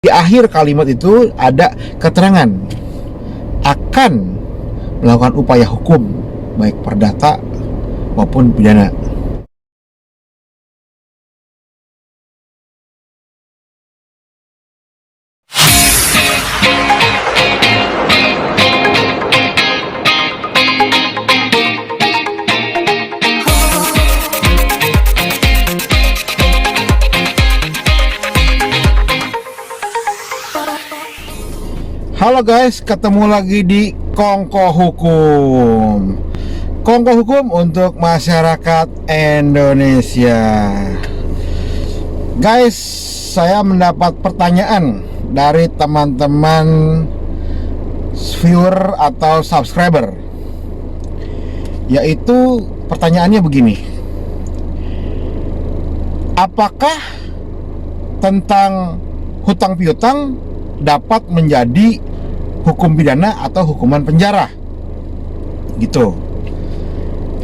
Di akhir kalimat itu ada keterangan akan melakukan upaya hukum baik perdata maupun pidana. Halo guys, ketemu lagi di Kongko Hukum. Kongko Hukum untuk masyarakat Indonesia. Guys, saya mendapat pertanyaan dari teman-teman viewer atau subscriber. Yaitu pertanyaannya begini. Apakah tentang hutang piutang dapat menjadi hukum pidana atau hukuman penjara? Gitu.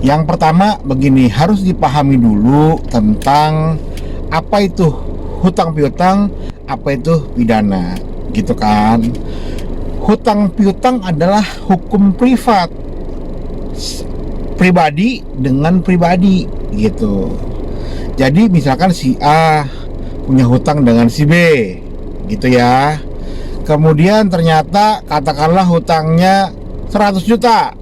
Yang pertama begini, harus dipahami dulu tentang apa itu hutang piutang, apa itu pidana, gitu kan. Hutang piutang adalah hukum privat, pribadi dengan pribadi, gitu. Jadi misalkan si A punya hutang dengan si B, gitu ya. Kemudian ternyata katakanlah hutangnya 100 juta.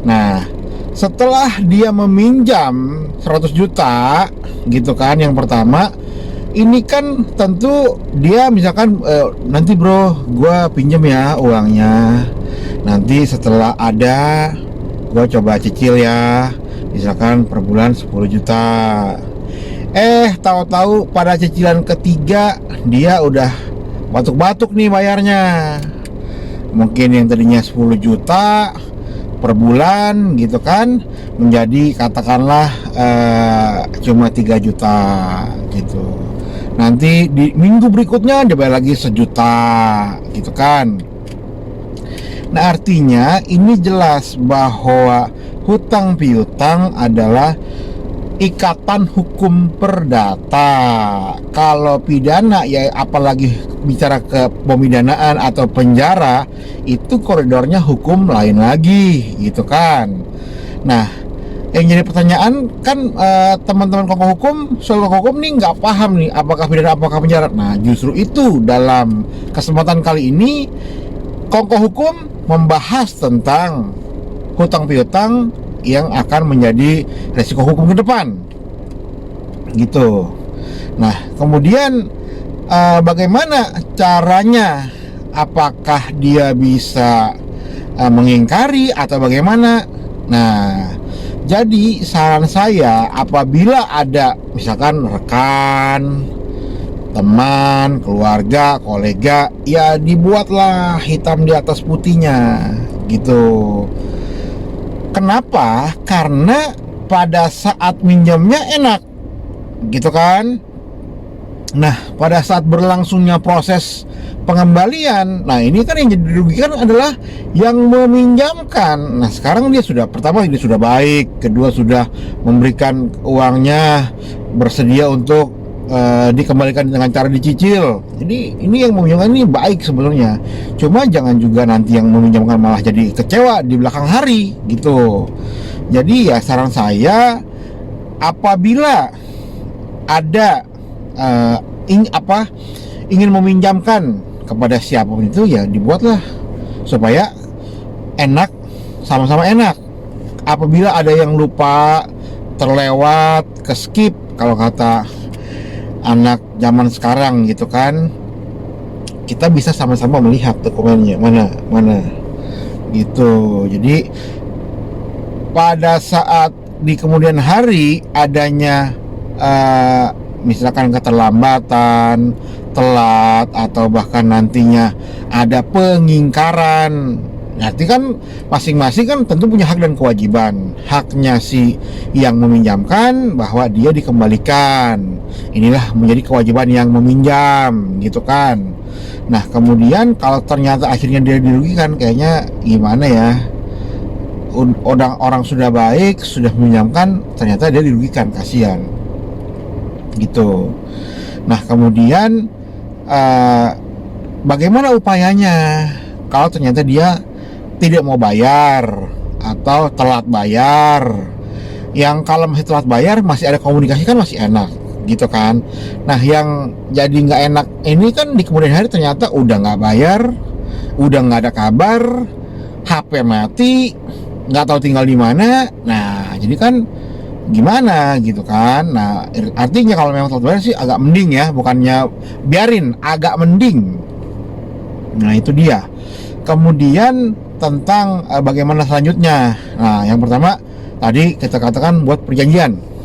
Nah, setelah dia meminjam 100 juta gitu kan, yang pertama ini kan tentu dia misalkan nanti bro, gua pinjam ya uangnya. Nanti setelah ada gua coba cicil ya, misalkan per bulan 10 juta. Tahu-tahu pada cicilan ketiga dia udah batuk-batuk nih bayarnya. Mungkin yang tadinya 10 juta per bulan gitu kan, menjadi katakanlah cuma 3 juta gitu. Nanti di minggu berikutnya dia bayar lagi 1 juta gitu kan. Nah, artinya ini jelas bahwa hutang piutang adalah ikatan hukum perdata. Kalau pidana ya, apalagi bicara ke pemidanaan atau penjara, itu koridornya hukum lain lagi gitu kan. Nah, yang jadi pertanyaan kan teman-teman Kongko Hukum, soal Kongko Hukum nih nggak paham nih apakah pidana apakah penjara. Nah, justru itu dalam kesempatan kali ini Kongko Hukum membahas tentang hutang piutang yang akan menjadi resiko hukum ke depan gitu. Nah, kemudian bagaimana caranya, apakah dia bisa mengingkari atau bagaimana. Nah, jadi saran saya, apabila ada misalkan rekan, teman, keluarga, kolega, ya dibuatlah hitam di atas putihnya gitu. Kenapa? Karena pada saat minjamnya enak, gitu kan. Nah, pada saat berlangsungnya proses pengembalian, nah ini kan yang jadi dirugikan adalah yang meminjamkan. Nah, sekarang dia sudah, pertama dia sudah baik, kedua sudah memberikan uangnya, bersedia untuk dikembalikan dengan cara dicicil. Jadi ini yang meminjamkan ini baik sebenarnya. Cuma jangan juga nanti yang meminjamkan malah jadi kecewa di belakang hari gitu. Jadi ya saran saya, apabila ada ingin meminjamkan kepada siapapun itu, ya dibuatlah supaya enak, sama-sama enak. Apabila ada yang lupa, terlewat, keskip kalau kata anak zaman sekarang gitu kan, kita bisa sama-sama melihat dokumennya mana gitu. Jadi pada saat di kemudian hari adanya misalkan keterlambatan, telat, atau bahkan nantinya ada pengingkaran, nanti kan masing-masing kan tentu punya hak dan kewajiban. Haknya si yang meminjamkan bahwa dia dikembalikan, inilah menjadi kewajiban yang meminjam gitu kan. Nah, kemudian kalau ternyata akhirnya dia dirugikan, kayaknya gimana ya, orang sudah baik, sudah meminjamkan, ternyata dia dirugikan, kasihan gitu. Nah, kemudian eh, bagaimana upayanya kalau ternyata dia tidak mau bayar atau telat bayar. Yang kalau masih telat bayar masih ada komunikasi kan masih enak gitu kan. Nah yang jadi nggak enak ini kan di kemudian hari ternyata udah nggak bayar, udah nggak ada kabar, HP mati, nggak tahu tinggal di mana. Nah jadi kan gimana gitu kan. Nah artinya kalau memang telat bayar sih agak mending ya, bukannya biarin, agak mending. Nah itu dia. Kemudian tentang bagaimana selanjutnya. Nah yang pertama tadi kita katakan buat perjanjian.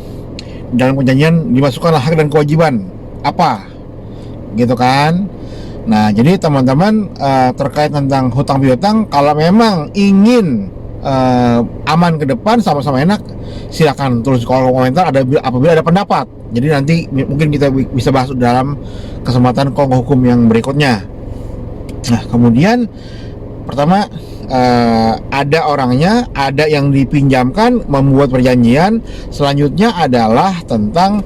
Dalam perjanjian dimasukkanlah hak dan kewajiban apa, gitu kan. Nah jadi teman-teman terkait tentang hutang piutang, kalau memang ingin aman ke depan, sama-sama enak, silakan tulis kolom komentar apabila ada pendapat. Jadi nanti mungkin kita bisa bahas dalam kesempatan Kongko Hukum yang berikutnya. Nah kemudian pertama ada orangnya, ada yang dipinjamkan, membuat perjanjian. Selanjutnya adalah tentang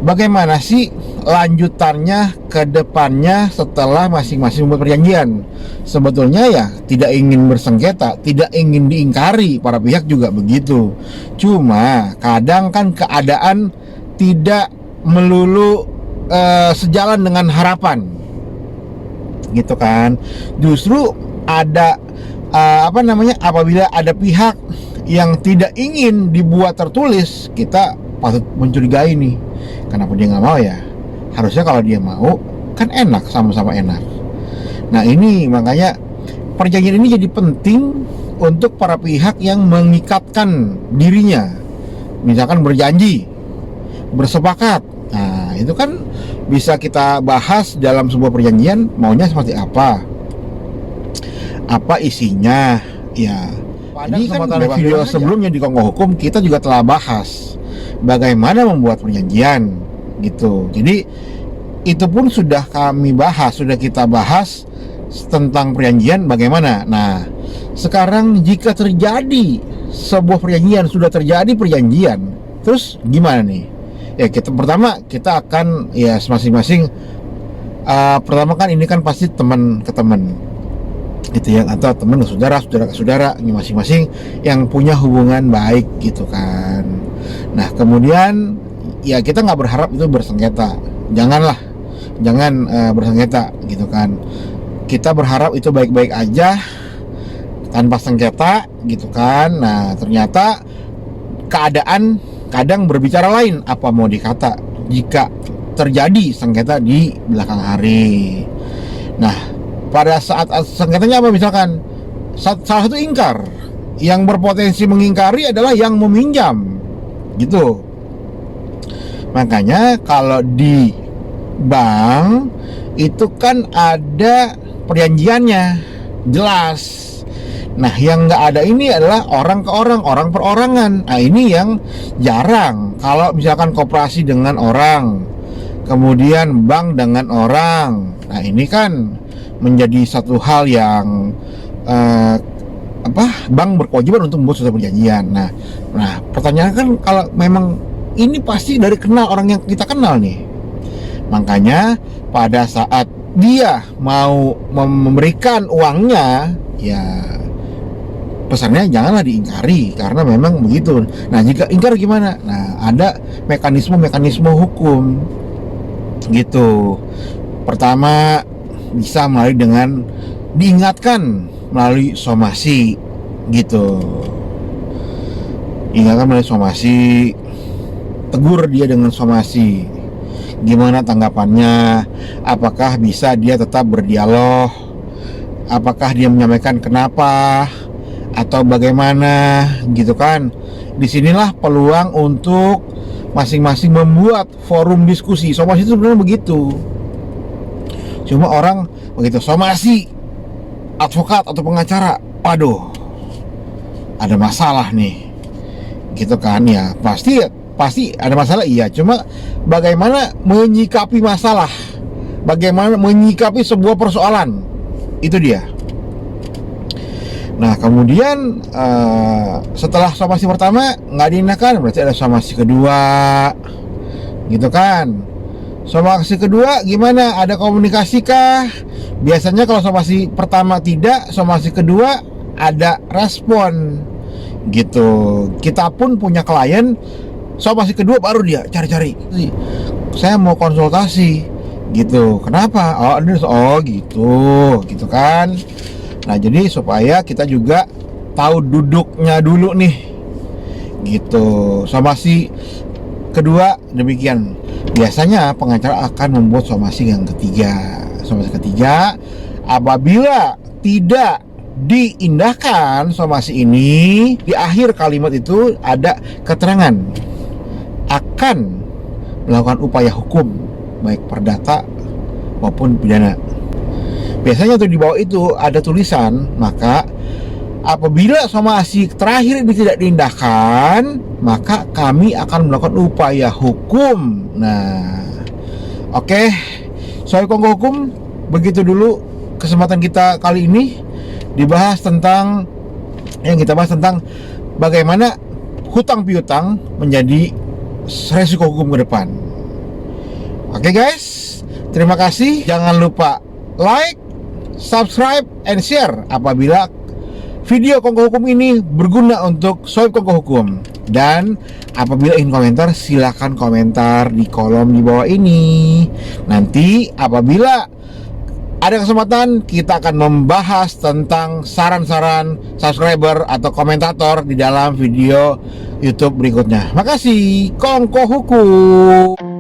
bagaimana sih lanjutannya ke depannya setelah masing-masing membuat perjanjian. Sebetulnya ya tidak ingin bersengketa, tidak ingin diingkari, para pihak juga begitu. Cuma kadang kan keadaan tidak melulu sejalan dengan harapan, gitu kan. Justru ada apabila ada pihak yang tidak ingin dibuat tertulis, kita patut mencurigai nih, kenapa dia nggak mau ya. Harusnya kalau dia mau kan enak, sama-sama enak. Nah ini makanya perjanjian ini jadi penting untuk para pihak yang mengikatkan dirinya, misalkan berjanji, bersepakat. Nah itu kan bisa kita bahas dalam sebuah perjanjian, maunya seperti apa isinya ya. Pada kesempatan video sebelumnya di Kongko Hukum kita juga telah bahas bagaimana membuat perjanjian gitu. Jadi itu pun sudah kami bahas, sudah kita bahas tentang perjanjian bagaimana. Nah sekarang jika terjadi sebuah perjanjian, sudah terjadi perjanjian, terus gimana nih ya? Pertama kita akan ya masing-masing pertama kan ini kan pasti teman ke teman itu yang, atau teman ke saudara, saudara ke saudara, ini masing-masing yang punya hubungan baik gitu kan. Nah kemudian ya kita nggak berharap itu bersengketa, jangan bersengketa gitu kan. Kita berharap itu baik-baik aja tanpa sengketa gitu kan. Nah ternyata keadaan kadang berbicara lain. Apa mau dikata jika terjadi sengketa di belakang hari? Nah pada saat sengketanya apa, misalkan salah satu ingkar, yang berpotensi mengingkari adalah yang meminjam gitu. Makanya kalau di bank itu kan ada perjanjiannya jelas. Nah yang nggak ada ini adalah orang ke orang, orang perorangan. Nah ini yang jarang. Kalau misalkan koperasi dengan orang, kemudian bank dengan orang, nah ini kan menjadi satu hal yang bank berkewajiban untuk membuat suatu perjanjian. Nah pertanyaan kan, kalau memang ini pasti dari kenal orang yang kita kenal nih. Makanya pada saat dia mau memberikan uangnya, ya pesannya janganlah diingkari, karena memang begitu. Nah jika ingkar gimana? Nah ada mekanisme hukum gitu. Pertama bisa melalui dengan diingatkan melalui somasi gitu. Ingatkan melalui somasi, tegur dia dengan somasi. Gimana tanggapannya? Apakah bisa dia tetap berdialog? Apakah dia menyampaikan kenapa atau bagaimana gitu kan? Disinilah peluang untuk masing-masing membuat forum diskusi. Somasi itu sebenarnya begitu. Cuma orang begitu somasi advokat atau pengacara, waduh ada masalah nih gitu kan. Ya pasti ada masalah, iya. Cuma bagaimana menyikapi masalah, bagaimana menyikapi sebuah persoalan, itu dia. Nah kemudian setelah somasi pertama nggak diindahkan, berarti ada somasi kedua gitu kan. Somasi kedua gimana? Ada komunikasi kah? Biasanya kalau somasi pertama tidak, somasi kedua ada respon gitu. Kita pun punya klien, somasi kedua baru dia cari-cari, saya mau konsultasi gitu. Kenapa? Oh gitu kan. Nah, jadi supaya kita juga tahu duduknya dulu nih gitu. Somasi kedua demikian. Biasanya pengacara akan membuat somasi yang ketiga. Somasi ketiga, apabila tidak diindahkan somasi ini, di akhir kalimat itu ada keterangan akan melakukan upaya hukum baik perdata maupun pidana. Biasanya tuh di bawah itu ada tulisan, maka apabila somasi terakhir ini tidak diindahkan, maka kami akan melakukan upaya hukum. Nah, oke. Soal Kongko Hukum, begitu dulu kesempatan kita kali ini dibahas tentang bagaimana hutang piutang menjadi resiko hukum ke depan. Oke guys, terima kasih. Jangan lupa like, subscribe, and share apabila video Kongko Hukum ini berguna untuk Sohib Kongko Hukum. Dan apabila ingin komentar, silakan komentar di kolom di bawah ini. Nanti apabila ada kesempatan, kita akan membahas tentang saran-saran subscriber atau komentator di dalam video YouTube berikutnya. Makasih, Kongko Hukum.